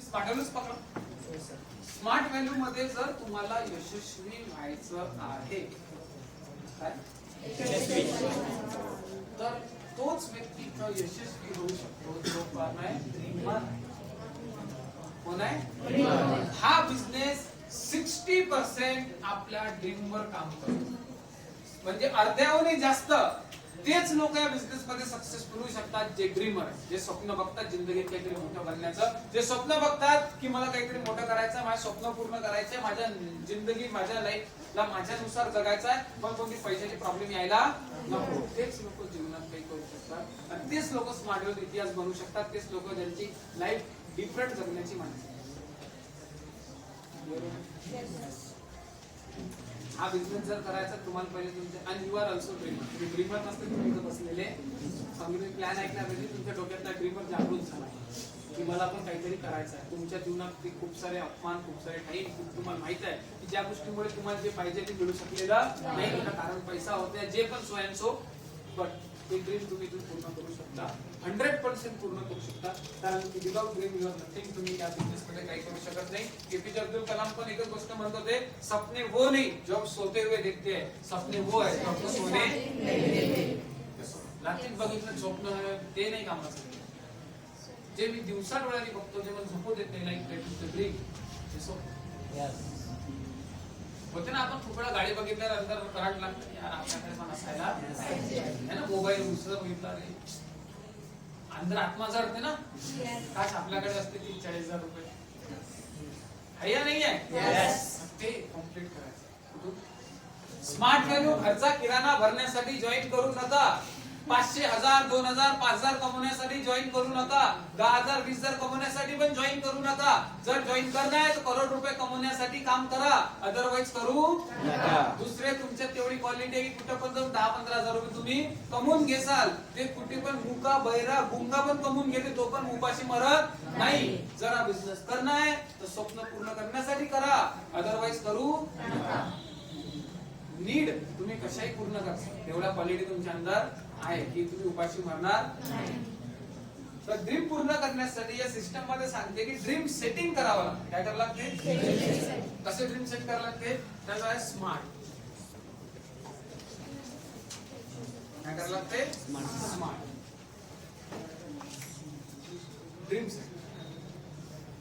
Smart values पकडा. Smart value मध्ये जर तुम्हाला यशस्वी व्हायचं आहे काय तर तोच व्यक्ती यशस्वी होऊ शकतो जो कोण आहे ड्रीमर. कोण आहे? हा बिझनेस 60% आपल्या ड्रीम वर काम करतो. म्हणजे अर्ध्याहून जास्त तेच लोक या बिझनेस मध्ये सक्सेसफुल होऊ शकतात जे ड्रीमर आहेत, जे स्वप्न बघतात जिंदगीत काहीतरी मोठं बनण्याचं, जे स्वप्न बघतात की मला काहीतरी मोठं करायचं, माझं स्वप्न पूर्ण करायचंय, माझ्या जिंदगी माझ्या लाईफला माझ्यानुसार जगायचं आहे, पण कोणती पैशाची प्रॉब्लेम यायला नको. तेच लोक जीवनात काही करू शकतात आणि तेच लोक स्मार्ट व्हॅल्यू इतिहास बनवू शकतात. तेच लोक ज्यांची लाईफ डिफरंट जगण्याची माणसं. हा बिझनेस जर करायचा तुम्हाला पहिले तुमचे आणि यू आर ऑल्सो ड्रीमर. तुम्ही ड्रीमर नसते तुम्ही इथं बसलेले सांगितले प्लॅन ऐकण्याऐवजी तुमच्या डोक्यातला ड्रीमर जागृत झाला की मला पण काहीतरी करायचं आहे. तुमच्या जीवनात खूप सारे अपमान, खूप सारे टाईम, तुम्हाला माहित आहे की ज्या गोष्टीमुळे तुम्हाला जे पाहिजे ते मिळू शकलेलं नाही, कारण पैसा होते जे पण स्वयंसो, बट ते ड्रीम तुम्ही पूर्ण करू शकता, 100% पूर्ण करू शकता. कारण की without dream you are nothing. तुम्ही या बिझनेस मध्ये काही करू शकत नाही. एपीजे अब्दुल कलाम पण एकच गोष्ट म्हणत होते, सपने वो नहीं जो सोते हुए देखते हैं, सपने वो है जो आपको सोने रात्री बघितलं स्वप्न ते नाही कामाचं. जे मी दिवसा डोळ्यांनी बघतो जे मला झोपू देत नाही, लाईक ड्रीम होते ना. आपण खूप वेळा गाडी बघितल्यानंतर करंट लागतं, यार आपल्याकडे पण असायला है ना. मोबाईल दुसरं बघितला रे अंदर आत्मा जडते ना, काश आपल्याकडे असते 40,000 रुपये. आहे या नाही आहे ते कम्प्लीट करायचं. स्मार्ट व्हॅल्यू घरचा किराणा भरण्यासाठी जॉईन करू नका. 500, 1000, 2000, 5000 कमवण्यासाठी जॉईन करू नका. 10,000, 20,000 कमवण्यासाठी पण जॉईन करू नका. जर जॉईन करणार आहे तर करोड रुपये कमवण्यासाठी काम करा, अदरवाईज करू नका. दुसरे तुमच्यात तेवढी क्वालिटी आहे की कुठे पण जाऊन 10-15,000 रुपये तुम्ही कमवून घेसाल. ते कुठे पण मुका बहिरा गुंगा पण कमवून घेते, तो पण उपाशी मरत नाही. जरा बिझनेस करणार आहे तर स्वप्न पूर्ण करण्यासाठी करा, अदरवाईज करू नका. नीड तुम्ही कशाही पूर्ण करता, तेवढा क्वालिटी तुमच्या अंदर आहे की तुम्ही उपाशी मरणार नाही. तर ड्रीम पूर्ण करण्यासाठी या सिस्टम मध्ये सांगते की ड्रीम सेटिंग करावं लागते. काय करावं लागते? कसे ड्रीम सेट करावं लागते? त्याचं आहे स्मार्ट. काय करावं लागते? Smart dream set.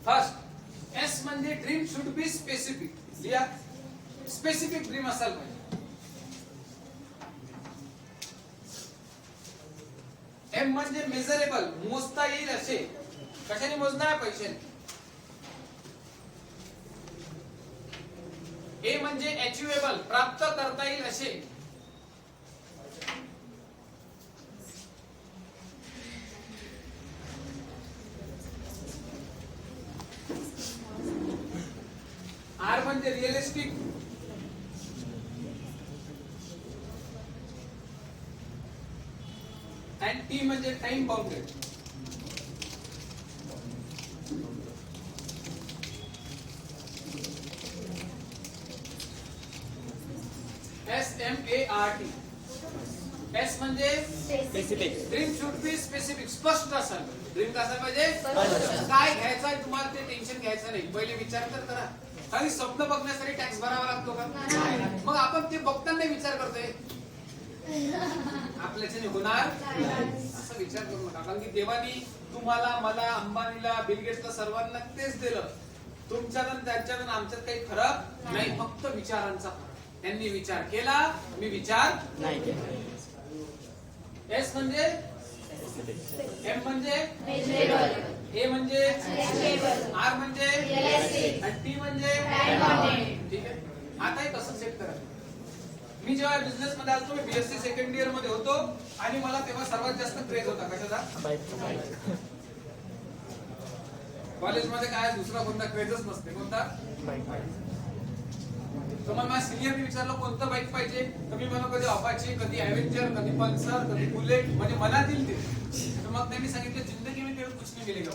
First S म्हणजे ड्रीम शुड बी स्पेसिफिक. लिहा, स्पेसिफिक ड्रीम असायला पाहिजे. एम म्हणजे मेजरेबल, मोजता येईल असे. कशाने मोजणार? पैशाने. ए म्हणजे अचिव्हेबल, प्राप्त करता येईल असे. आर म्हणजे रिअलिस्टिक. आणि टी म्हणजे टाइम बाउंडेड. SMART. एस म्हणजे specific. Dream should be specific, स्पष्ट असाल. ड्रीम कसा पाहिजे? काय घ्यायचं आहे तुम्हाला ते टेन्शन घ्यायचं नाही. पहिले विचार तर करा. काही स्वप्न बघण्यासाठी टॅक्स भरावा लागतो का? मग आपण ते बघताना विचार करतोय आपल्याच्याने होणार असा विचार करू नका. कारण की देवानी तुम्हाला, मला, अंबानीला, बिल गेट्सला सर्वांना तेच दिलं. तुमच्यात आणि त्यांच्यात आणि आमच्यात काही फरक नाही, फक्त विचारांचा फरक. त्यांनी विचार केला, मी विचार नाही केला. एस म्हणजे एम म्हणजे ए म्हणजे आर म्हणजे आणि टी म्हणजे ठीक आहे. आता हे कसं सेट करायचं? मी जेव्हा बिझनेस मध्ये आलो, मी बीएससी सेकंड इयर मध्ये होतो आणि मला तेव्हा सर्वात जास्त क्रेज होता कशाचा? कॉलेजमध्ये काय दुसरा कोणता क्रेजच नसते. कोणता? तुम्हाला माझ्या सिनियरने विचारलं कोणतं बाईक पाहिजे, तर मी म्हणू कधी अपाची, कधी ॲव्हेंजर, कधी पल्सर, कधी बुलेट, म्हणजे मला दिल ते. तर मग त्यांनी सांगितलं जिंदगी में तेरे कुछ नहीं मिलेगा.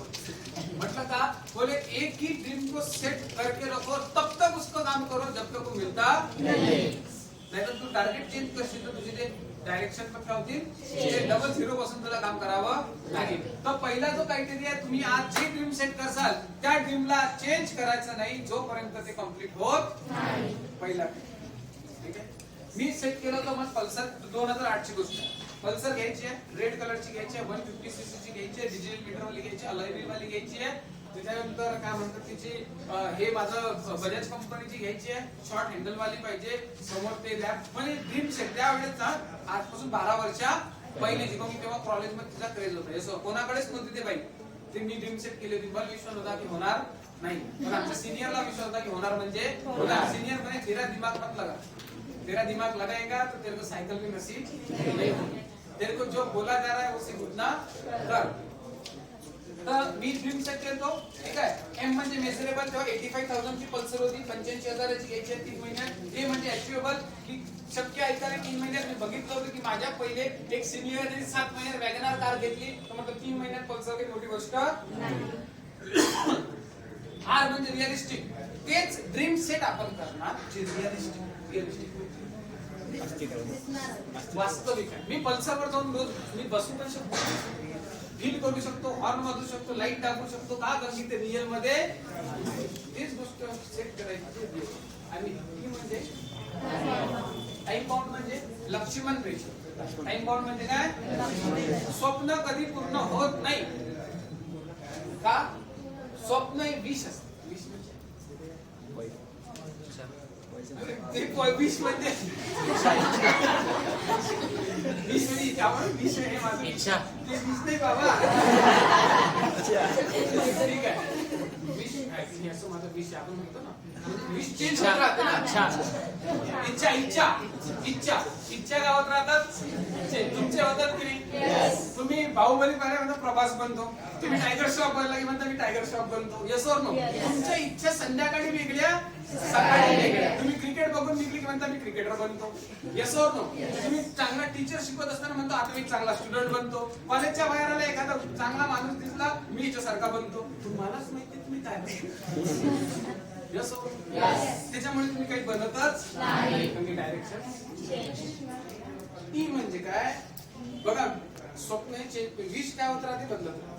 मतलब का बोले एक ही ड्रीम को सेट करके रखो, तब तक उसको काम करो जब तक वो मिलता नहीं. नाहीतर तू टार्गेट चेंज करशील तर तुझे ते डायरेक्शन पण काय होतील, ते डबल झिरो पासून तुला काम करावं लागेल. तर पहिला जो क्रायटेरिया तुम्ही आज जे ड्रीम सेट करसाल त्या ड्रीमला चेंज करायचं नाही जोपर्यंत ते कम्प्लीट होत नाही. पहिला ठीक आहे. मी सेट केलं होतं मग पल्सर 2008 ची गोष्ट. पल्सर घ्यायची आहे, रेड कलरची घ्यायची आहे, 150 cc ची घ्यायची आहे, डिझेल मीटर वाली घ्यायची, अलॉय व्हील वाली घ्यायची आहे. त्याच्यानंतर काय म्हणतात तिची हे माझं बजाज कंपनीची घ्यायची आहे, शॉर्ट हँडल वाली पाहिजे, समोर ते लॅब म्हणजे ड्रीम सेट त्यावेळेस आजपासून 12 वर्षा पहिलीची. मग मी तेव्हा कॉलेजमध्ये तिचा क्रेज होता. हे कोणाकडेच नव्हती ते बाईक. ते मी ड्रीम सेट केली होती. मला विश्वास होता की होणार नाही, पण आमच्या सिनियरला विश्वास होता की होणार म्हणजे होणार. सिनियर म्हणे तेरा दिमाग मत लगा, तेरा दिमाग लगाएगा तो तेरे को साइकिल भी नसीब नहीं होगी, तेरे को जो बोला जा रहा है उसे घुटना कर. तर मी ड्रीम सेट केलतो. ठीक आहे. एम म्हणजे मेजरेबल, तेव्हा 85,000 ची पल्सर होती, 85,000 ची घ्यायची 3 महिन्यात. ए म्हणजे अचिवेबल, की शक्य ऐकायला 3 महिन्यात. मी बघितलं होतं की माझ्या पहिले एक सिनियरने 7 महिन्यात वॅगनार कार घेतली, तर म्हटलं 3 महिन्यात पल्सर काही मोठी गोष्ट नाही. आर म्हणजे रिअलिस्टिक. तेच ड्रीम सेट आपण करणार जे रिअलिस्टिक वास्तविक आहे. मी पल्सरवर जाऊन रोज मी बसू पण शकतो, फील करू शकतो, हॉर्न वाजवू शकतो, लाईट दाबू शकतो. का कारण की ते रिअल मध्ये तीच गोष्ट सेट करायची. आणि ती म्हणजे टाइम बाउंड म्हणजे लक्ष्मण रेषा. टाइम बाउंड म्हणजे काय? स्वप्न कधी पूर्ण होत नाही. का? स्वप्न हे विष असते. विष म्हणजे विष म्हणजे विष म्हणजे आपण विष आहे माझं इच्छा, ते विष नाही बाबा. ठीक आहे. विष ऍक्च्युअली असं माझं विष आपण म्हणतो ना, विष चेंज होत राहते ना. इच्छा इच्छा इच्छा इच्छा गावात राहतात, तुमचे होतात की नाही? तुम्ही बाहुबली पाहिजे म्हणता प्रभास बनतो, तुम्ही टायगर श्रॉफ बनला की म्हणता मी टायगर श्रॉफ बनतो. Yes or no? तुमच्या इच्छा संध्याकाळी वेगळ्या, सकाळी वेगळ्या. तुम्ही क्रिकेट बघून निघली की म्हणता मी क्रिकेटर बनतो. Yes or no? तुम्ही चांगला टीचर शिकवत असताना म्हणतो आता मी चांगला स्टुडंट बनतो. कॉलेजच्या बाहेर आला एखादा चांगला माणूस दिसला, मी याच्यासारखा बनतो. तुम्हालाच माहिती तुम्ही काय. Yes or no? त्याच्यामुळे तुम्ही काही बनतच नाही. डायरेक्शन ती म्हणजे काय बघा, स्वप्नाचे विष काय होत राहते, बदलत राहते.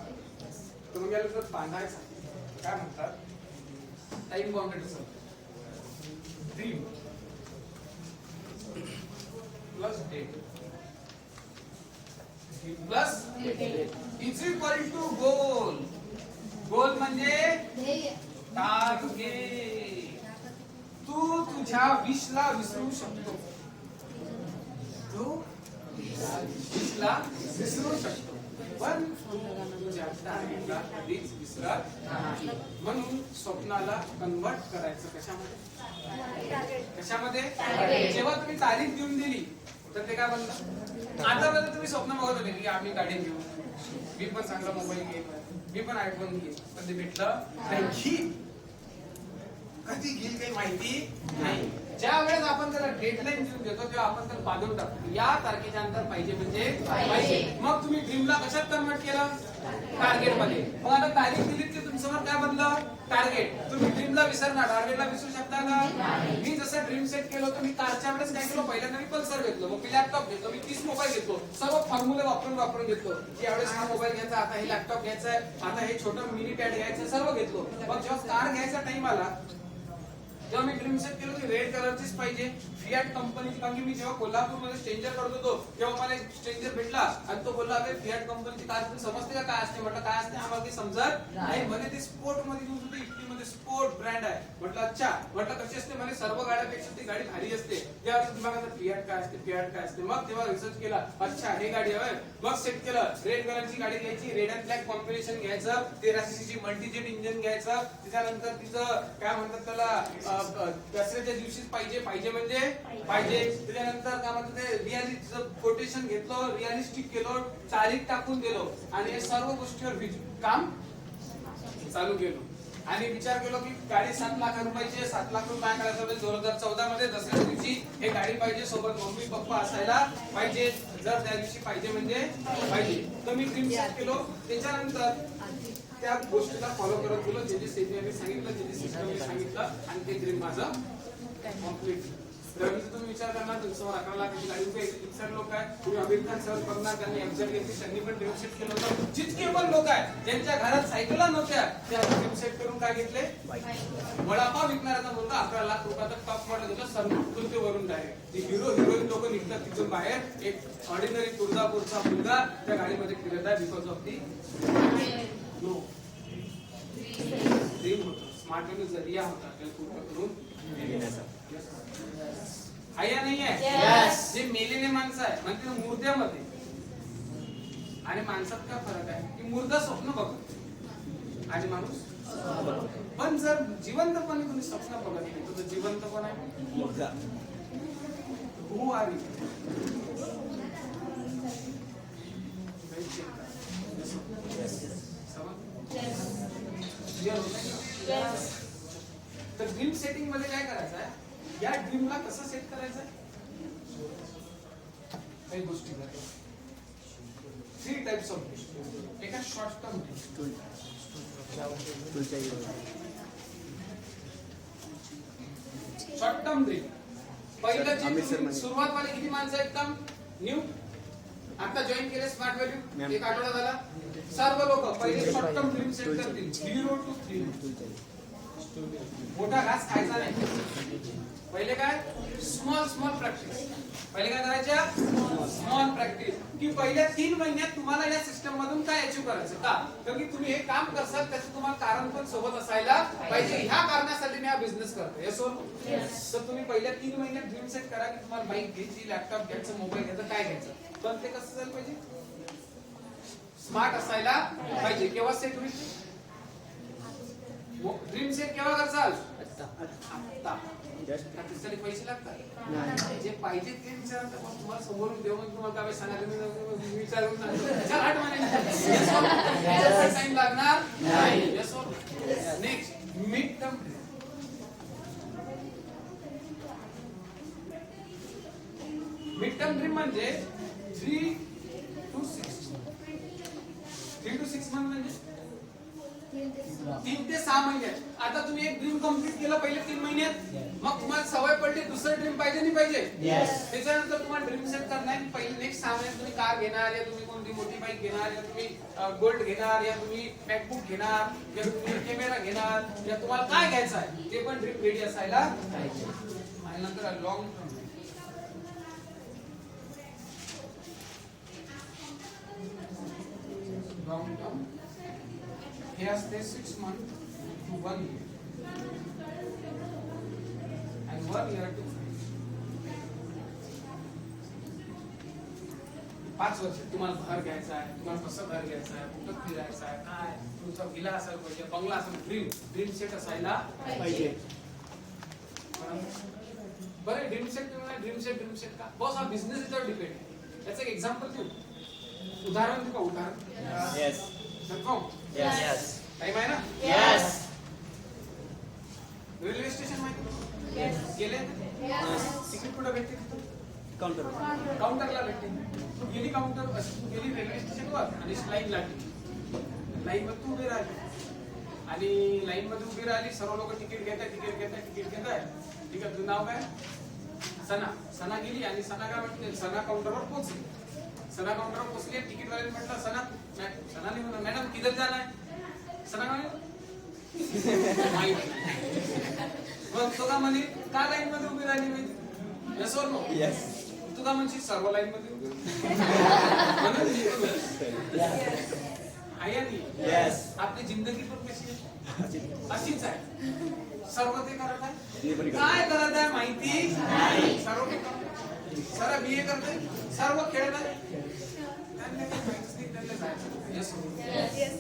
तर मग याला जर बांधायचं काय म्हणतात, टाइम बाउंडेड असं dream plus date plus is equal to goal. Goal म्हणजे टार्गेट. तू तुझ्या विषला विसरू शकतो, तू विषला विसरू शकतो, पण तुझ्या टार्गेटला कधीच विसरत नाही. म्हणून स्वप्नाला कन्वर्ट करायचं कशामध्ये, कशामध्ये? जेव्हा तुम्ही तारीख देऊन दिली तर ते काय बनलं. आता तुम्ही स्वप्न बघत होते की आम्ही गाडी घेऊ, मी पण चांगला मोबाईल घेईन, मी पण आयफोन घेईन, पण ते भेटलं नाही. कधी घेईल काही माहिती नाही. ज्या वेळेस आपण त्याला डेडलाईन देऊन देतो तेव्हा आपण त्याला बांधून टाकतो, या तारखेच्या अंतर पाहिजे म्हणजे पाहिजे. मग तुम्ही ड्रीमला कशात कन्वर्ट केलं, टार्गेट मध्ये. मग आता तारीख दिली की तुमच्यावर काय बनलं, टार्गेट. तुम्ही ड्रीमला विसरणार, टार्गेटला विसरू शकता का? मी जसं ड्रीम सेट केलं होतं, मी कारच्या वेळेस काय केलं, पहिल्यांदा मी पल्सर घेतलो, मग मी लॅपटॉप घेतलो, मी 30 मोबाईल घेतलो, सर्व फॉर्म्युले वापरून घेतलो की यावेळेस हा मोबाईल घ्यायचा, आता हे लॅपटॉप घ्यायचा आहे, आता हे छोटं मिनी पॅड घ्यायचं, सर्व घेतलो. मग जेव्हा कार घ्यायचा टाइम आला तेव्हा मी ड्रीम सेट केलं की रेड कलरचीच पाहिजे, फियाट कंपनीची. कारण की मी जेव्हा कोल्हापूरमध्ये स्ट्रेंजर करत होतो तेव्हा मला एक स्ट्रेंजर भेटला आणि तो बोलला अरे फियाट कंपनीची कार तुला समजते का काय असते. म्हटलं काय असते, आम्हाला ते समजत नाही. म्हणे ते स्पोर्ट मध्ये यूज होते, इटलीमध्ये स्पोर्ट ब्रँड आहे. म्हटलं अच्छा. म्हटलं कशी असते, म्हणे सर्व गाड्यापेक्षा ती गाडी भारी असते. त्यावेळेस तुम्हाला फियाट काय असते, फियाट काय असते. मग तेव्हा रिसर्च केला, अच्छा हे गाडी आहे. मग सेट केलं, रेड कलरची गाडी घ्यायची, रेड अँड ब्लॅक कॉम्बिनेशन घ्यायचं, 13 सीसी मल्टीजेट इंजिन घ्यायचं. त्याच्यानंतर तिचं काय म्हणतात त्याला दसऱ्याच्या दिवशीच पाहिजे, पाहिजे म्हणजे पाहिजे. त्याच्यानंतर काय म्हणतात ते रिअलिस्टिक कोटेशन घेतलं, रिअलिस्टिक केलं, तारीख टाकून दिलो आणि हे सर्व गोष्टीवर काम चालू केलं. आणि विचार केलो की गाडी 7 लाख रुपयाची, 7 लाख रुपये काय करायचं, 2014 मध्ये दसऱ्या दिवशी हे गाडी पाहिजे, सोबत मम्मी पप्पा असायला पाहिजे, जर त्या दिवशी पाहिजे म्हणजे पाहिजे. तर मी ड्रीम सेट केलो. त्याच्यानंतर त्या गोष्टीला फॉलो करत गेलो, जे जे सिनियरने सांगितलं, जे जे सिस्टमने सांगितलं, आणि ते ड्रीम माझं कम्प्लीट. रवीचा तुम्ही विचार करणार तुमच्यासमोर 11 लाखाची गाडी उभी आहे. इतर लोक आहेत, तुम्ही आमिर खान सर करणार, त्यांनी एमसेट घेतली, त्यांनी पण ड्रीम सेट केलं होतं. जितके पण लोक आहेत ज्यांच्या घरात सायकला नव्हत्या त्या ड्रीम सेट करून काय घेतले, वडापाव विकणाऱ्याचा मुलगा 11 लाख रुपयाचा टॉप मॉडेल होता सर्वोत्कृष्टवरून डायरेक्ट. हिरो हिरोईन लोक निघतात तिथून बाहेर, एक ऑर्डिनरी तुळजापूरचा मुलगा त्या गाडीमध्ये फिरत आहे because of the no dream होतं. स्मार्ट जरिया होता त्याला पूर्ण करून आहे या नाही आहे. जे मेलेले माणसं आहे म्हणजे मुर्द्यामध्ये आणि माणसात काय फरक आहे की मुर्दा स्वप्न बघतो आणि माणूस. पण जर जिवंतपणे तुम्ही स्वप्न बघत नाही तर जिवंत पण आहे मुर्दा. Who are you? तर ड्रीम सेटिंग मध्ये काय करायचं आहे, या ड्रीमला कसं सेट करायचं आहे, काही गोष्टी करायच्या. 3 टाइप्स ऑफ ड्रीम. एका short term dream, short term dream. पहिलं जे सुरुवात वाले किती माणसं एकदम न्यू आता जॉईन केले स्मार्ट व्हॅल्यू, एक आठवडा झाला. सर्व लोक पहिले शॉर्ट टर्म ड्रीम सेट करतील 0 to 3. मोठा घास खायचा नाही. पहिले काय स्मॉल स्मॉल प्रॅक्टिस. पहिले काय करायच्या स्मॉल प्रॅक्टिस, की पहिल्या 3 महिन्यात तुम्हाला या सिस्टम मधून काय अचीव्ह करायचं का, कारण की तुम्ही हे काम करसाल त्याचं तुम्हाला कारण पण सोबत असायला पाहिजे. ह्या कारणासाठी मी हा बिझनेस करतो. Yes or? तर तुम्ही पहिल्या 3 महिन्यात ड्रीम सेट करा की तुम्हाला बाईक घ्यायची, लॅपटॉप घ्यायचं, मोबाईल घ्यायचं, काय घ्यायचं. पण ते कसं झालं पाहिजे, स्मार्ट असायला पाहिजे. केव्हा सेट होईल ड्रीम सेट, केव्हा करसाल आता. त्यासाठी पैसे लागतात, जे पाहिजे ते विचारा. तुम्हाला समोरून देऊ मग तुम्हाला काय सांगायचं विचारून टाइम लागणार नाही. Next mid term. Mid term dream म्हणजे 3 to 6 मंथ म्हणजे 3 ते 6 महिन्यात. आता तुम्ही एक ड्रीम कम्प्लीट केलं पहिले 3 महिन्यात, मग तुम्हाला सवय पडली दुसरं ड्रीम पाहिजे नाही पाहिजे. त्याच्यानंतर तुम्हाला ड्रीम सेट करणार, पहिले नेक्स्ट 6 महिन्यात तुम्ही कार घेणार, या तुम्ही कोणती मोठी बाईक घेणार, या तुम्ही गोल्ड घेणार, या तुम्ही मॅकबुक घेणार, या तुम्ही कॅमेरा घेणार, या तुम्हाला काय घ्यायचं आहे ते पण ड्रीम रेडी असायला पाहिजे. आणि नंतर लॉंग टर्म. लॉंग टर्म हे असते 6 months to 1 year and 1 year to 5 वर्ष. तुम्हाला घर घ्यायचं आहे, तुम्हाला कसं घर घ्यायचं आहे, कुठं फिरायचं आहे, काय तुमचा विला असायला पाहिजे, बंगला असायला, ड्रीम सेट असायला पाहिजे. बरं ड्रीम सेट का बॉस, हा बिझनेस याच्यावर डिपेंड आहे. त्याचं एक एक्झाम्पल देऊ, उदाहरण देऊ का? उदाहरण टाइम आहे ना? रेल्वे स्टेशन माहिती गेले, तिकीट कुठं भेटते? काउंटरला भेटते. गेली काउंटर, गेली रेल्वे स्टेशनवर आणि लाईन लागली. लाईन मध्ये तू उभी राहिली आणि लाईन मध्ये उभी राहिली, सर्व लोक तिकीट घेत आहे. ठीक आहे, तुझं नाव काय? सना गेली आणि सना काय म्हटले, सना काउंटरवर पोहोचली. सना काउंटरवर पोहोचली, तिकीट वाल्याने म्हटलं सनाने म्हणा मॅडम किधर जाना है? सना मग तो का म्हणे का लाईन मध्ये उभी राहिली माहिती? यस और नो? तू का म्हणशील सर्व लाईन मध्ये उभी आपली जिंदगी पण कशी आहे, अशीच आहे. सर्व ते करत आहे, काय करत आहे माहिती नाही. सर्व ते करत, सर्व BA करते, सर्व खेळत आहे.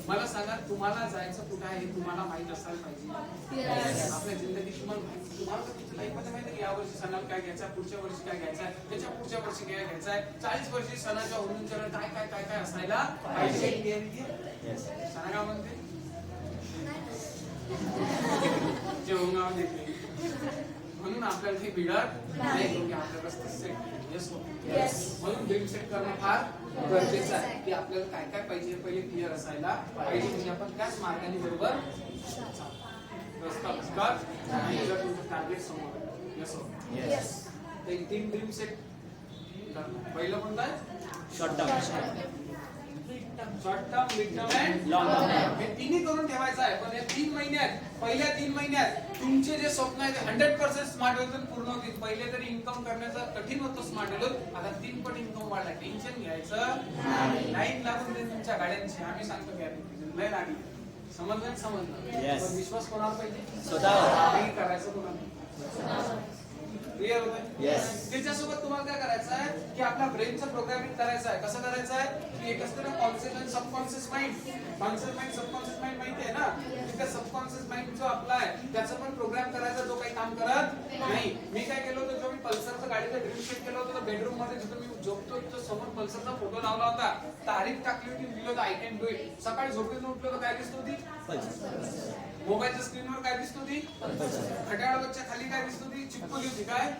मला सांगा, तुम्हाला जायचं कुठे आहे तुम्हाला माहित असायला पाहिजे. आपल्या जिंदगीत तुम्हाला लाईफ मध्ये माहिती या वर्षी सणाला काय घ्यायचा, पुढच्या वर्षी काय घ्यायचा, त्याच्या पुढच्या वर्षी काय घ्यायचा आहे, 40 वर्षी सणाच्या होऊनच्या काय असायला पाहिजे. सणा काय म्हणते जे होंगा म्हणून आपल्याला ते बिघड नाही, आपल्या म्हणून ड्रीम सेट करणं फार गरजेचं आहे की आपल्याला काय काय पाहिजे पहिले क्लिअर असायला पाहिजे, म्हणजे आपण त्याच मार्गाने बरोबर रस्ता टार्गेट समोर. ते 3 ड्रीम सेट. पहिलं कोणतं आहे? Short term, short term, mid term and long term. हे तिन्ही करून ठेवायचं आहे. पण हे 3 महिन्यात, पहिल्या 3 महिन्यात तुमचे जे स्वप्न आहे ते 100% स्मार्ट होतील, पूर्ण होतील. पहिले तरी इन्कम करण्याचं कठीण होतं स्मार्ट होतं, आता 3 पट इन्कम वाढला. टेन्शन घ्यायचं लाईन लागून दे तुमच्या गाड्यांची. आम्ही सांगतो गॅरंटी नाही लागली. समजलं? समजलं. पण विश्वास कोणावर पाहिजे? स्वतःवर. करायचं कोणाला? क्लिअर होतंय? त्याच्यासोबत तुम्हाला काय करायचं आहे की आपल्या ब्रेनचं प्रोग्रामिंग करायचं आहे. कसं करायचं आहे की एक असतं ना कॉन्शियस आणि subconscious mind. Conscious mind, subconscious mind माहिती आहे ना? त्या सबकॉन्शियस माइंड जो आपला आहे त्याचं पण प्रोग्राम करायचा जो काही काम करत नाही. मी काय केलं होतं, जो मी पल्सरचं गाडीचं ड्रीम सेट केलं होतं बेडरूम मध्ये, जिथं मी झोपतो तिथं समोर पल्सरचा फोटो लावला होता, तारीख टाकली होती, लिहिलं होतं आय कॅन डू इट. सकाळी झोपेतून उठलो तर काय दिसत होती? मोबाईलच्या स्क्रीनवर काय दिसत होती? घड्याळाच्या खाली काय दिसत होती? चिपकवली होती काय?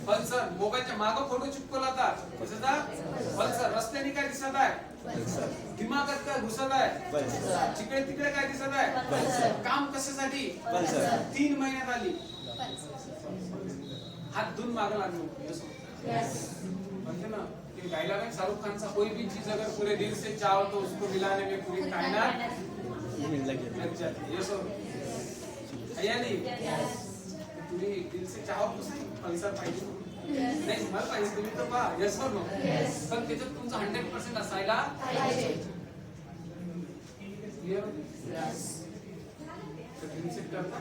पल्सर. मोबाईलच्या मागं फोटो चिपकवला होता, दिसत आहे पल्सर. रस्त्याने काय दिसत आहे? दिमागात काय घुसत आहे? जिकडे तिकडे काय दिसत आहे? काम कशासाठी? 3 महिन्यात आली. हात धुवून मागं लागलो. म्हणते ना की डायलॉग शाहरुख खानचा, कोई भी चीज अगर पूरे दिल से चाहो तो उसको मिलाने में पूरी कायनात लग जाती है. सो या नाही तुम्ही दिल से चाहो पल्सर पाहिजे नाही, मला पाहिजे तुम्ही तर पहा. यस और नो? पण त्याच्यात तुमचं 100% असायला पाहिजे. क्लिअर? ड्रीम सेट करता?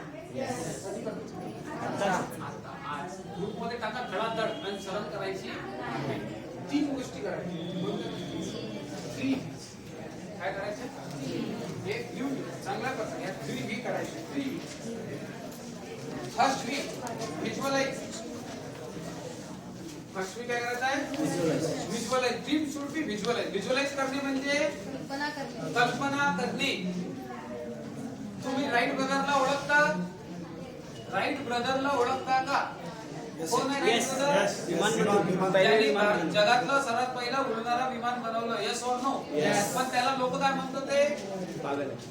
आता आज ग्रुप मध्ये टाका धडाधड आणि शरण करायची. 3 गोष्टी करायच्या. 3 काय करायचं? एक लिहून चांगल्या प्रकारे या 3 व्ही करायचे. 3 first V visualise. First V काय करायचं आहे? Visualise. Dream should be visualise. Visualise करणे म्हणजे कल्पना करणे. तुम्ही राईट ब्रदरला ओळखता? राईट ब्रदरला ओळखता का? कोण आहे राईट ब्रदर? त्यांनी जगातलं सर्वात पहिला उडणारा विमान बनवलं. यस और नो? पण त्याला लोक काय म्हणतात ते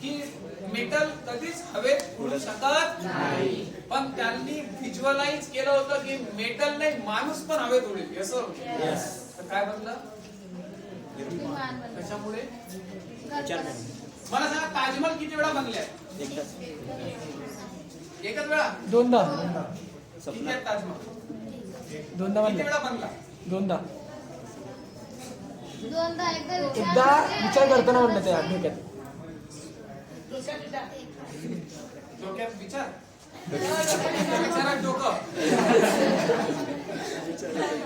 की मेटल कधीच हवेत उडू शकत नाही. पण त्यांनी व्हिज्युअलाइज केलं होतं की मेटल नाही, माणूस पण हवेत उडेल. यस और नो? तर काय बनलं? कशामुळे? मला सांगा ताजमहल किती वेळा बनले? एकच वेळा? दोनदा. किती आहे ताजमहल? दोनदा किती वेळा बनला? दोनदा. एकदा एकदा विचार करताना म्हणलं ते डोक्यात. डोक्यात विचार? विचारात डोकं?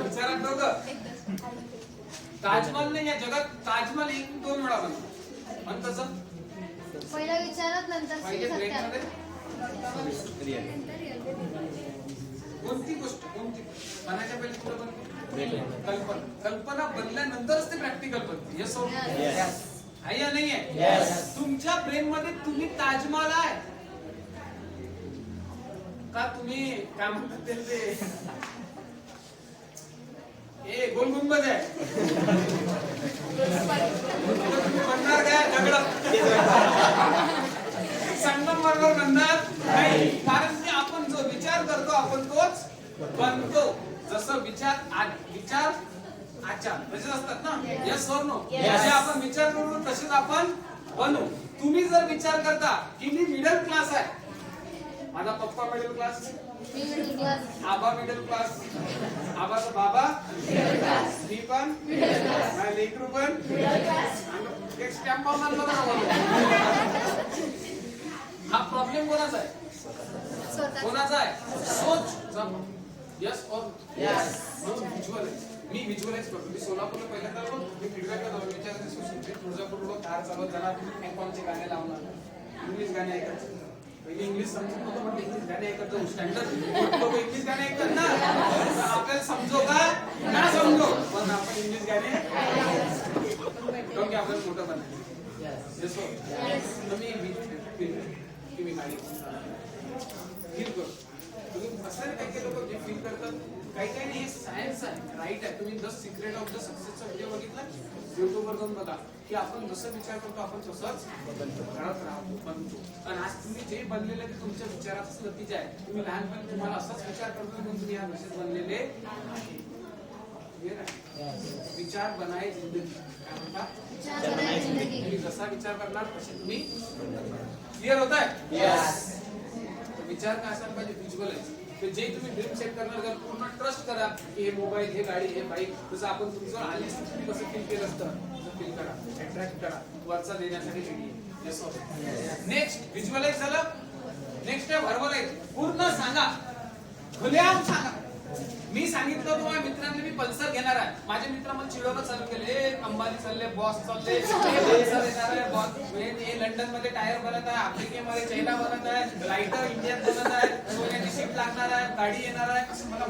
विचारात डोकं? ताजमहल नाही या जगात ताजमहल 1-2 वेळा बनला. आणि तसं पहिला विचारत नंतर पहिले सत्यात. कोणती गोष्ट कोणती बनायच्या पहिले कुठं बनते? कल्पना. कल्पना बनल्यानंतरच ते प्रॅक्टिकल बनते. यस आहे या नाहीये? तुमच्या ब्रेन मध्ये तुम्ही ताजमहल आहे का? तुम्ही काय म्हणतात ते गोल गुंबज आहे? तुम्ही बनणार काय? दगड संगमरवर बनणार नाही. कारण की आपण जो विचार करतो आपण तोच बनतो. जसं विचार आचार तसेच असतात ना? यस और नो? जसे आपण विचार करू तसेच आपण बनू. तुम्ही जर विचार करता की मी मिडल क्लास आहे, माझा पप्पा मिडल क्लास, आबा मिडल क्लास, आबाचा बाबा मी पण, माझे लेकरू पण, एक स्टॅम्प हा प्रॉब्लेम कोणाचा आहे? कोणाचा आहे? सोच. यस और व्हिज्युअलाइज. मी व्हिज्युअलाइज करतो. मी सोलापूरला पहिल्यांदा आलो, मी फीडबॅकला जाऊन विचारायचं तुळजापूरला कार चालवत जाणार, कोणचे गाणे लावणार, इंग्लिश गाणे ऐकायचे. पहिले इंग्लिश समजत नव्हतं, पण इंग्लिश गाणे ऐकत जाऊ. स्टँडर्ड लोक इंग्लिश गाणे ऐकतात ना, आपल्याला समजो का ना समजो, पण आपण इंग्लिश गाणे आपल्याला मोठं बनायचं. मी गाडी फील करतो. तुम्ही असं काही लोक जे फील करतात काही काही नाही, हे सायन्स आहे, राईट आहे. तुम्ही द सिक्रेट ऑफ द सक्सेसचा व्हिडिओ बघितला युट्यूबवर जाऊन बघा की आपण जसं विचार करतो आपण तसंच घडत राहतो, बनतो. आणि आज तुम्ही जे बनलेले ते तुमच्या विचाराचाच नतीजा आहे. तुम्ही लहानपणी तुम्हाला असाच विचार करतो म्हणून तुम्ही या भाषेत बनलेले आहे. Clear आहे? विचार बनाए जिंदगी. काय म्हणता? विचार बनाए जिंदगी. तुम्ही जसा विचार करणार तसे तुम्ही क्लिअर होत आहे. विचार काय असायला पाहिजे? व्हिज्युअलाइज. तर जे तुम्ही ड्रीम सेट करणार जर पूर्ण ट्रस्ट करा की हे मोबाईल, हे गाडी, हे बाईक, जसं आपण तुमचं आली तुम्ही कसं फील केलं असतं तसं फील करा, अट्रॅक्ट करा, वरचा देण्यासाठी रेडी. नेक्स्ट व्हिज्युअलाइज झालं. नेक्स्ट आहे व्हर्बलाइज. पूर्ण सांगा, खुलेआम सांगा. मी सांगितलं तुम्हाला मित्रांनी मी पल्सर घेणार आहे. माझे मित्र मला चिडवणं चालू केले, अंबानी चालले, बॉस चालले, पल्सर येणार आहे, बॉस हे लंडन मध्ये टायर बनत आहे, आफ्रिकेमध्ये चैना बनत आहे, लाइटर इंडियात बनत आहे, सोन्याची शिप लागणार आहे, गाडी येणार आहे, असं मला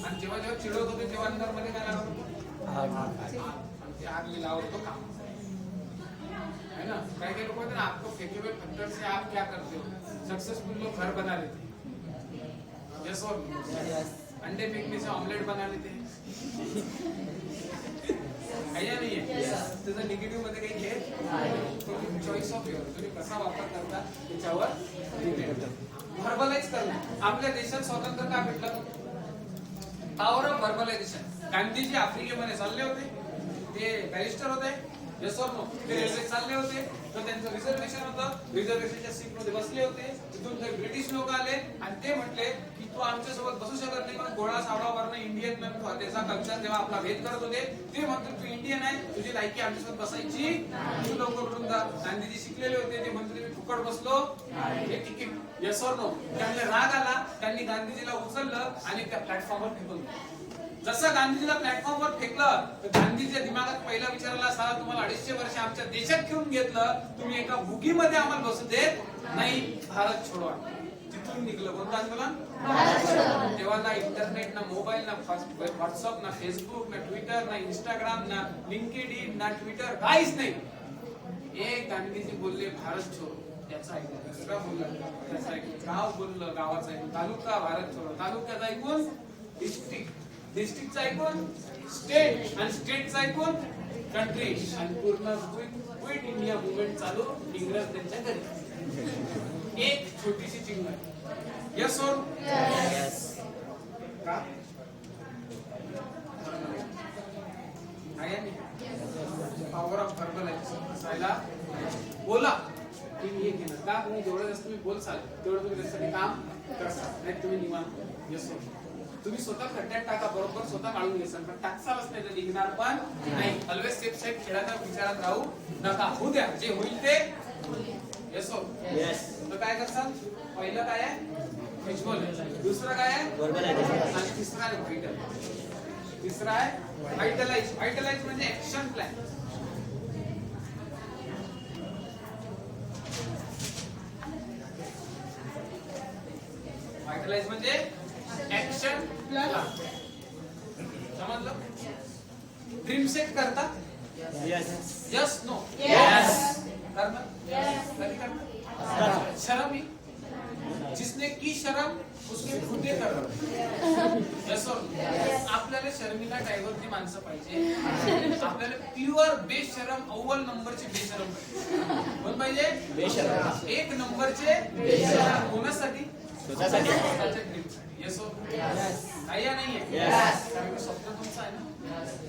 आणि जेव्हा जेव्हा चिडवत होते तेव्हा अंदर मध्ये काय लागत होतं? आग मी लावत होतो काम है ना. काही काही लोक होते ना, आपको फेंके हुए पत्थर से आप क्या करते हो? सक्सेसफुल लोग घर बना लेते. यस और अंडे फेंकने से ऑमलेट बना लेते हैं. है या नाही आहे? त्याचं निगेटिव्ह मध्ये काही घे, चॉईस ऑफ युअर. तुम्ही कसा वापर करता त्याच्यावर डिपेंड. व्हर्बलाइज करणं. आपल्या देशात स्वातंत्र्य का भेटलं? Power of व्हर्बलायझेशन. गांधीजी आफ्रिकेमध्ये चालले होते, ते बॅरिस्टर होते. यस और नो? ते रेल्वे चालले होते, तर त्यांचं रिझर्वेशन होतं, रिझर्वेशनच्या सीट मध्ये बसले होते. तिथून काही ब्रिटिश लोक आले आणि ते म्हटले की तू आमच्या सोबत बसू शकत नाही, पण गोळा सावळावरनं इंडियन त्याचा कल्चर तेव्हा आपला भेद करत होते. ते म्हणतो तू इंडियन आहे, तुझी लायकी आमच्यासोबत बसायची, तू लवकर उठून जा. गांधीजी शिकलेले होते, ते म्हणतो मी फुकट बसलो हे तिकीट. यस और नो? त्यांना राग आला, त्यांनी गांधीजीला उचललं आणि त्या प्लॅटफॉर्मवर फेकून दिलं. जसं गांधीजीला प्लॅटफॉर्मवर फेकलं तर गांधीजीच्या दिमागात पहिला विचारला असा, तुम्हाला 250 वर्ष आमच्या देशात घेऊन घेतलं, तुम्ही एका बुगीमध्ये आम्हाला बसू देत नाही, भारत छोडो. तिथून निघलं कोणतं आंदोलन? तेव्हा ना इंटरनेट, ना मोबाईल, ना व्हॉट्सअप, ना फेसबुक, ना ट्विटर, ना इंस्टाग्राम, ना लिंक्डइन, ना ट्विटर, काहीच नाही. एक गांधीजी बोलले भारत छोडो, त्याचा ऐकलं. दुसरा बोलला त्याचा ऐकलं. गाव बोललं, गावाचा ऐकून. तालुका भारत छोडो, तालुक्याचा ऐकून डिस्ट्रिक्ट, डिस्ट्रिक्टचा ऐकून स्टेट, आणि स्टेटचा ऐकून कंट्री, आणि पूर्ण क्विट इंडिया मुवमेंट चालू इंग्रज त्यांच्या घरी. एक छोटीशी चिंगल. यस और का? पॉवर ऑफ व्हर्बलायझेशन असायला. बोला की मी हे केलं का? तुम्ही जेवढं जास्त तुम्ही बोलसाल तेवढं तुम्ही त्यासाठी काम करसाल, नाही तुम्ही निवांत. यस और तुम्ही स्वतः खड्ड्यात टाका, बरोबर स्वतः काढून घेसाल, पण टाकसालच नाही तर निघणार पण नाही. ऑलवेज सेफ साईड खेळाच्या विचारात राहू नका. होऊ द्या, जे होईल ते. यस हो? तर काय करसाल? पहिलं काय आहे? व्हिज्युअल. दुसरं काय आहे? व्हर्बलायझेशन. आणि तिसरं आहे व्हायटल. तिसरं आहे व्हायटलाइज. व्हायटलाइज म्हणजे ऍक्शन प्लॅन. व्हायटलाइज म्हणजे ऍक्शन प्लॅन. समजलं? ड्रीम सेट करता? Yes no? यस करना? कधी करना? शर्म ही जिसने की शर्म उसके खुदे करो. यस आपल्याला शर्मिला टायगरची माणसं पाहिजे. आपल्याला प्युअर बेशरम अव्वल नंबरचे बेशरम कोण पाहिजे? बेशरम. एक नंबरचे बेशरम. कोणासाठी? स्वतःसाठी. यस आहे या नाहीये? कारण स्वप्न तुमचं आहे ना,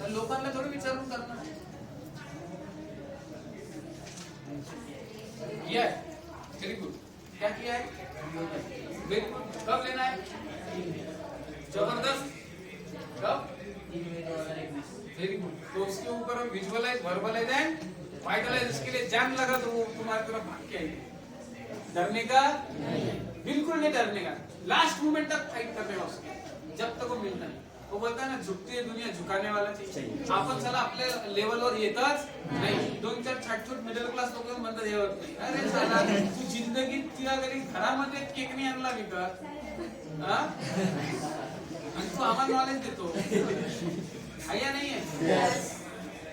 तर लोकांना थोडं विचारून करणार. ये वेरी गुड. क्या किया है? Very good. कब लेना है? जबरदस्त. कब? Very good. तो उसके ऊपर हम विजुअलाइज, वर्बलाइज एंड वाइटलाइज. इसके लिए जान लगा तो वो तुम्हारी तरफ भाग के आएगी. डरने का बिल्कुल नहीं डरने का. लास्ट मोमेंट तक फाइट करने का उसके, जब तक वो मिलता नहीं. वो बोलता है ना, झुकती है दुनिया झुकाने वाला चाहिए. आपण चला आपल्या लेवलवर येतच नाही. 2-4 छाटछूट मिडल क्लास लोक म्हणतात हे होत नाही. अरे साला तू जिंदगीत तुझ्या घरी घरामध्ये केक नाही आणला विकत, आणि तू आम्हाला नॉलेज देतो. आया नाहीये?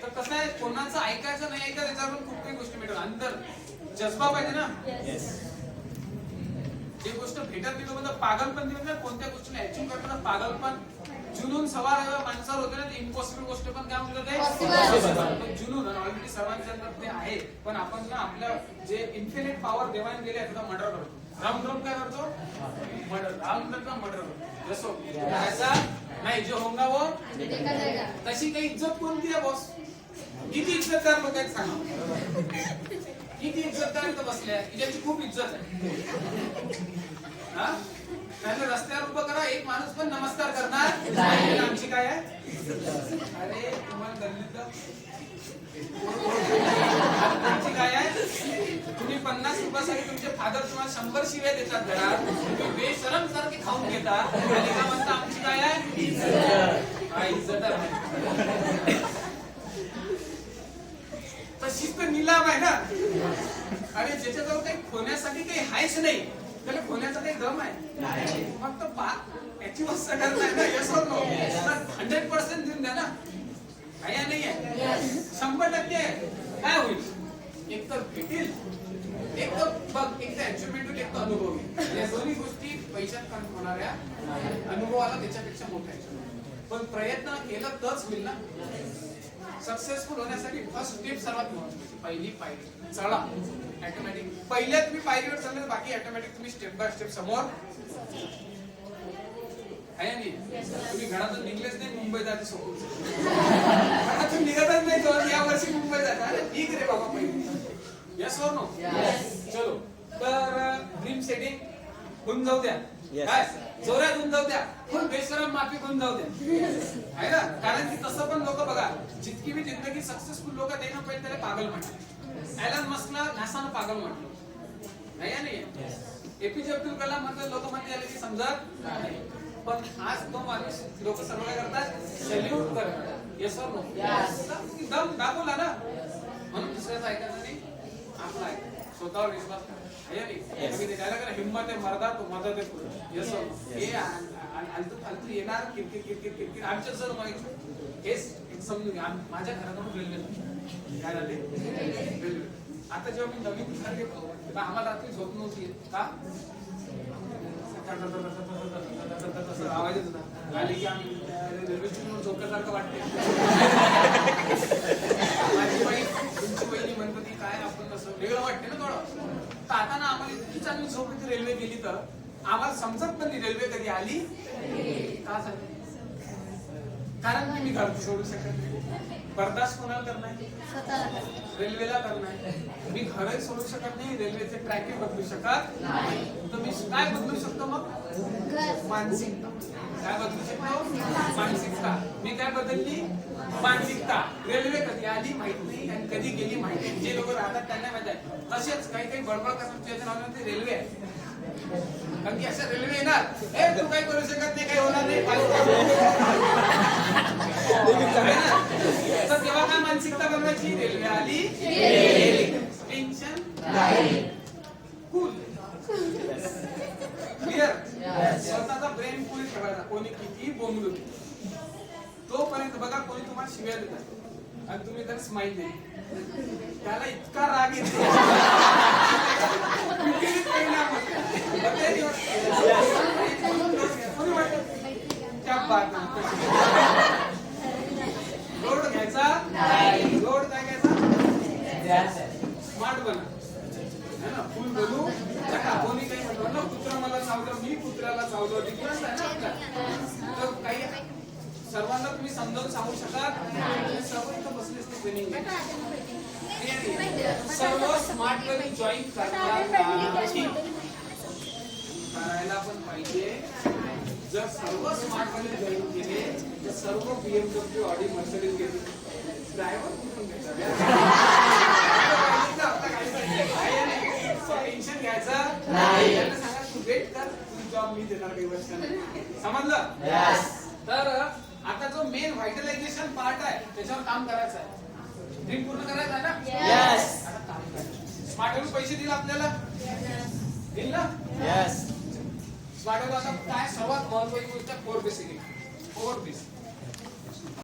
तर कसं आहे, कोणाचं ऐकायचं नाही ऐकायचं त्याच्यावरून खूप काही गोष्टी मिळतात. अंतर जज्बा पाहिजे ना. जे गोष्ट भेटत नाही तो म्हणजे पागलपण म्हणजे कोणत्या गोष्टीला अचीव करताना पागलपण जुनून सवार माणसावर होते ना ते इम्पॉसिबल गोष्ट पण काय म्हणतात ते जुनून ऑलरेडी सर्वांच्या अंदर ते आहे पण आपण ना आपल्या जे इन्फिनिट पॉवर देवाने दिले आहे त्याचा मर्डर करतो राम काय करतो मर्डर राम का मर्डर करतो जसो ऐसा नाही जो होगा वो देखा जाएगा. तशी काही इज्जत कोणती आहे बॉस किती इज्जतदार लोक आहेत सांगा किती इज्जतदार इथं बसले आहेत ज्याची खूप इज्जत आहे हा त्यांना रस्त्यावर उभं करा एक माणूस पण नमस्कार करणार नाही आमची काय आहे अरे तुम्हाला गल्लीत आमची काय आहे तुम्ही 50 रुपयासाठी तुमचे फादर तुम्हाला 100 शिव्या देतात घरात तुम्ही बेशरम सारखे खाऊन घेता आणि का म्हणता आमची काय आहे काय इज्जत आहे तशीच तर निलाम आहे ना अरे ज्याच्याजवळ काही खोण्यासाठी काही हायच नाही त्याला खोण्याचा काही दम आहे फक्त याची वस्त करताय ना यस और नो 100% देऊन द्या ना काय नाही आहे 100% काय होईल एक तर भेटेल एक तर बघ एक तर अचिव्हमेंट होईल एक तर अनुभव होईल या दोन्ही गोष्टी पैशात कमी होणाऱ्या अनुभवाला त्याच्यापेक्षा मोठा आहे पण प्रयत्न केला तरच होईल ना सक्सेसफुल होण्यासाठी फर्स्ट स्टेप सर्वात महत्त्वाची पहिली पायरी चढा ऑटोमॅटिक पहिल्या तुम्ही पायरीवर चालले बाकी ऑटोमॅटिक तुम्ही स्टेप बाय स्टेप समोर आहे नाही तुम्ही घरातून निघलेच नाही मुंबई जाते सोबत घरातून निघतच नाही तर या वर्षी मुंबई जाता अरे ठीक रे बाबा पहिली यस और नो चलो तर ड्रीम सेटिंग होऊन जाऊ द्या काय जोरात होऊन जाऊ द्या पण बेशरम माफी होऊन जाऊ द्या आहे ना कारण की तसं पण लोक बघा जितकी भी जिंदगी सक्सेसफुल लोक ते ना पहिले त्याला पागल म्हणतात एलन मस्कला नासानं पागल म्हटलं नाही एपीजे अब्दुल कलाम म्हटलं लोक म्हणते की समजत नाही पण आज तो माणूस लोक सर्व काय करतात सॅल्यूट करतात येस और नो दम दाखवला ना म्हणून दुसऱ्याचं ऐकायचं नाही आपला ऐक स्वतःवर विश्वास करा हिम्मत आहे मर्दा तो मदत आहे येस और नो हे आलतू फालतू येणार किरकिर आमच्या सर माहिती हेच समजून घ्या माझ्या घरातून रेल्वे काय झाले रेल्वे आता जेव्हा मी नवीन घर घेतो तेव्हा आम्हाला रात्री झोप नव्हती का आवाज येत होता आली की आम्ही रेल्वे स्टेशनवर झोपल्यासारखं वाटते माझी बाई तुमची पहिली म्हणतो काय आपण तसं वेगळं वाटते ना थोडं तर आता ना आम्हाला इतकी चांगली झोप होती रेल्वे गेली तर आम्हाला समजत पण नाही रेल्वे कधी आली का झाली कारण की मी घर सोडू शकत नाही बर्दाश्त कोणाला करणार रेल्वेला करणार मी घरही सोडू शकत नाही रेल्वेचे ट्रॅकिंग बदलू शकत तर मी काय बदलू शकतो मग मानसिकता काय बदलू शकतो मानसिकता मी काय बदलली मानसिकता रेल्वे कधी आली माहित नाही आणि कधी गेली माहिती नाही जे लोक राहतात त्यांना माहिती आहे तसेच काही काही बडबड करण्याच्या नावाने रेल्वे आहे कारण की असं रेल्वे येणार हे तू काही करू शकत नाही काही होणार नाही तर तेव्हा काय मानसिकता बनवायची रेल्वे आली टेन्शन कूल क्लिअर स्वतःचा ब्रेन कूल ठेवायचा कोणी किती बोंबलू तोपर्यंत बघा कोणी तुम्हाला शिव्या देतात आणि तुम्ही त्याला स्माइल देता त्याला इतका राग येतो लोड घ्यायचा लोड काय घ्यायचा स्मार्ट बना है ना फुल बोलू कोणी काही म्हणतो ना कुत्रा मला चावलं मी कुत्र्याला चावलं डिफरन्स आहे ना आपला तर काही सर्वांना तुम्ही समजावून सांगू शकाल सर्व इथं बसले असते ट्रेनिंग सर्व स्मार्ट मध्ये जॉईन करायला पण पाहिजे जर सर्व स्मार्ट मध्ये जॉईन केले तर सर्व BMW ऑडी मर्सिडीज घेतली ड्रायव्हर कुठून घेतात टेन्शन घ्यायचं नाही त्यांना सांगा तू वेट कर तुझी जॉब मी देणार काही वर्षांनी समजलं तर आता जो मेन व्हायटलायझेशन पार्ट आहे त्याच्यावर काम करायचं आहे ड्रीम पूर्ण करायचं आहे ना यस आता काम करायचं स्मार्ट वर पैसे दिले आपल्याला दिल ना यस स्मार्ट वर आता काय सर्वात महत्त्वाची गोष्ट 4 बेसिक